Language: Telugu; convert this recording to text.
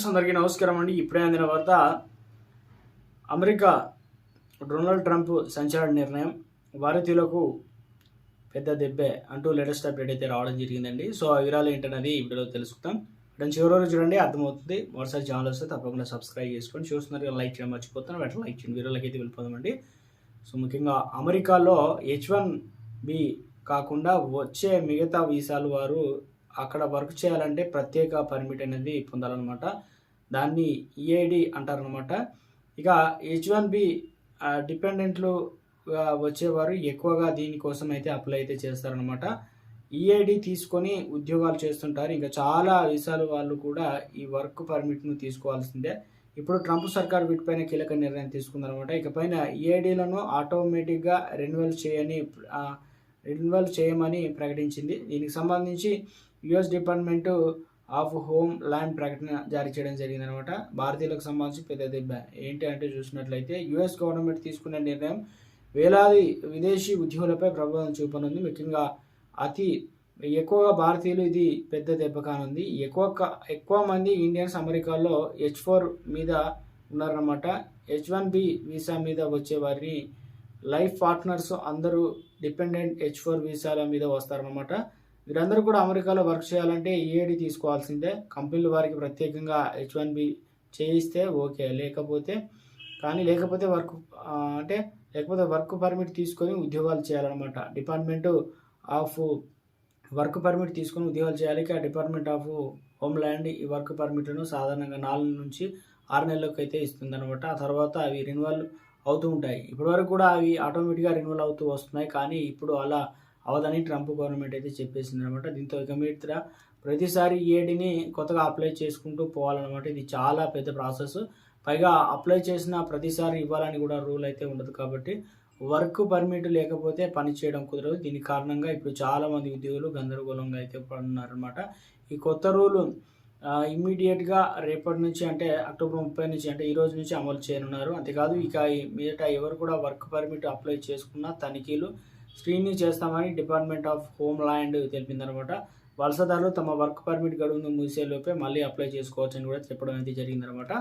అందరికీ నమస్కారం అండి. ఇప్పుడే అందిన వార్త, అమెరికా డొనాల్డ్ ట్రంప్ సంచలన నిర్ణయం, భారతీయులకు పెద్ద దెబ్బే అంటూ లేటెస్ట్ అప్డేట్ అయితే రావడం జరిగిందండి. సో ఆ వివరాలు ఏంటనేది ఈ వీడియోలో తెలుసుకుందాం. దాని చివరి రోజు చూడండి, అర్థమవుతుంది. మరోసారి ఛానల్ వస్తే తప్పకుండా సబ్స్క్రైబ్ చేసుకొని చూస్తున్నారు, లైక్ చేయడం మర్చిపోతున్నాను. వెంటనే లైక్ చేయండి. వీడియోలోకి అయితే వెళ్ళిపోదామండి. సో ముఖ్యంగా అమెరికాలో H1B కాకుండా వచ్చే మిగతా వీసాలు వారు అక్కడ వర్క్ చేయాలంటే ప్రత్యేక పర్మిట్ అనేది పొందాలన్నమాట. దాన్ని EAD అంటారనమాట. ఇక H1B డిపెండెంట్లు వచ్చేవారు ఎక్కువగా దీనికోసం అయితే అప్లై అయితే చేస్తారనమాట. EAD తీసుకొని ఉద్యోగాలు చేస్తుంటారు. ఇంకా చాలా వీసాలు వాళ్ళు కూడా ఈ వర్క్ పర్మిట్ను తీసుకోవాల్సిందే. ఇప్పుడు ట్రంప్ సర్కార్ వీటిపైన కీలక నిర్ణయం తీసుకుందనమాట. ఇకపైన EADలను ఆటోమేటిక్గా రెన్యువల్ చేయమని ప్రకటించింది. దీనికి సంబంధించి US department of home land ప్రకటన జారీ చేయడం జరిగిందనమాట. భారతీయులకు సంబంధించి పెద్ద దెబ్బ ఏంటి అంటే చూసినట్లయితే US గవర్నమెంట్ తీసుకునే నిర్ణయం వేలాది విదేశీ ఉద్యోగులపై ప్రభావం చూపనుంది. ముఖ్యంగా అతి ఎక్కువగా భారతీయులు ఇది పెద్ద దెబ్బ కానుంది. ఎక్కువ మంది ఇండియన్స్ అమెరికాలో H4 మీద ఉన్నారన్నమాట. H1B వీసా మీద వచ్చే వారిని లైఫ్ పార్ట్నర్స్ అందరూ డిపెండెంట్ H4 వీసాల మీద వస్తారన్నమాట. వీరందరూ కూడా అమెరికాలో వర్క్ చేయాలంటే EAD తీసుకోవాల్సిందే. కంపెనీలు వారికి ప్రత్యేకంగా H1B చేయిస్తే ఓకే, లేకపోతే వర్క్ పర్మిట్ తీసుకొని ఉద్యోగాలు చేయాలన్నమాట. డిపార్ట్మెంట్ ఆఫ్ వర్క్ పర్మిట్ తీసుకొని ఉద్యోగాలు చేయాలి. ఇక డిపార్ట్మెంట్ ఆఫ్ హోమ్ ల్యాండ్ ఈ వర్క్ పర్మిట్ను సాధారణంగా 4 నుంచి 6 నెలలకు అయితే ఇస్తుందన్నమాట. ఆ తర్వాత అవి రెన్యువల్ అవుతూ ఉంటాయి. ఇప్పటివరకు కూడా అవి ఆటోమేటిక్గా రెన్యువల్ అవుతూ వస్తున్నాయి, కానీ ఇప్పుడు అలా అవదని ట్రంప్ గవర్నమెంట్ అయితే చెప్పేసింది అనమాట. దీంతో ఇక మీద ప్రతిసారి EADని కొత్తగా అప్లై చేసుకుంటూ పోవాలన్నమాట. ఇది చాలా పెద్ద ప్రాసెస్. పైగా అప్లై చేసిన ప్రతిసారి ఇవ్వాలని కూడా రూల్ అయితే ఉండదు. కాబట్టి వర్క్ పర్మిట్ లేకపోతే పని చేయడం కుదరదు. దీని కారణంగా ఇప్పుడు చాలామంది ఉద్యోగులు గందరగోళంగా అయితే పడున్నారనమాట. ఈ కొత్త రూలు ఇమ్మీడియట్గా రేపటి నుంచి, అంటే అక్టోబర్ 30 నుంచి, అంటే ఈ రోజు నుంచి అమలు చేయనున్నారు. అంతేకాదు ఇక మీదట ఎవరు కూడా వర్క్ పర్మిట్ అప్లై చేసుకున్న తనిఖీలు స్క్రీనింగ్ చేస్తామని డిపార్ట్మెంట్ ఆఫ్ హోమ్ ల్యాండ్ తెలిపిందనమాట. వలసదారులు తమ వర్క్ పర్మిట్ గడువును ముగిసేలోపే మళ్ళీ అప్లై చేసుకోవచ్చని కూడా చెప్పడం అయితే జరిగిందనమాట.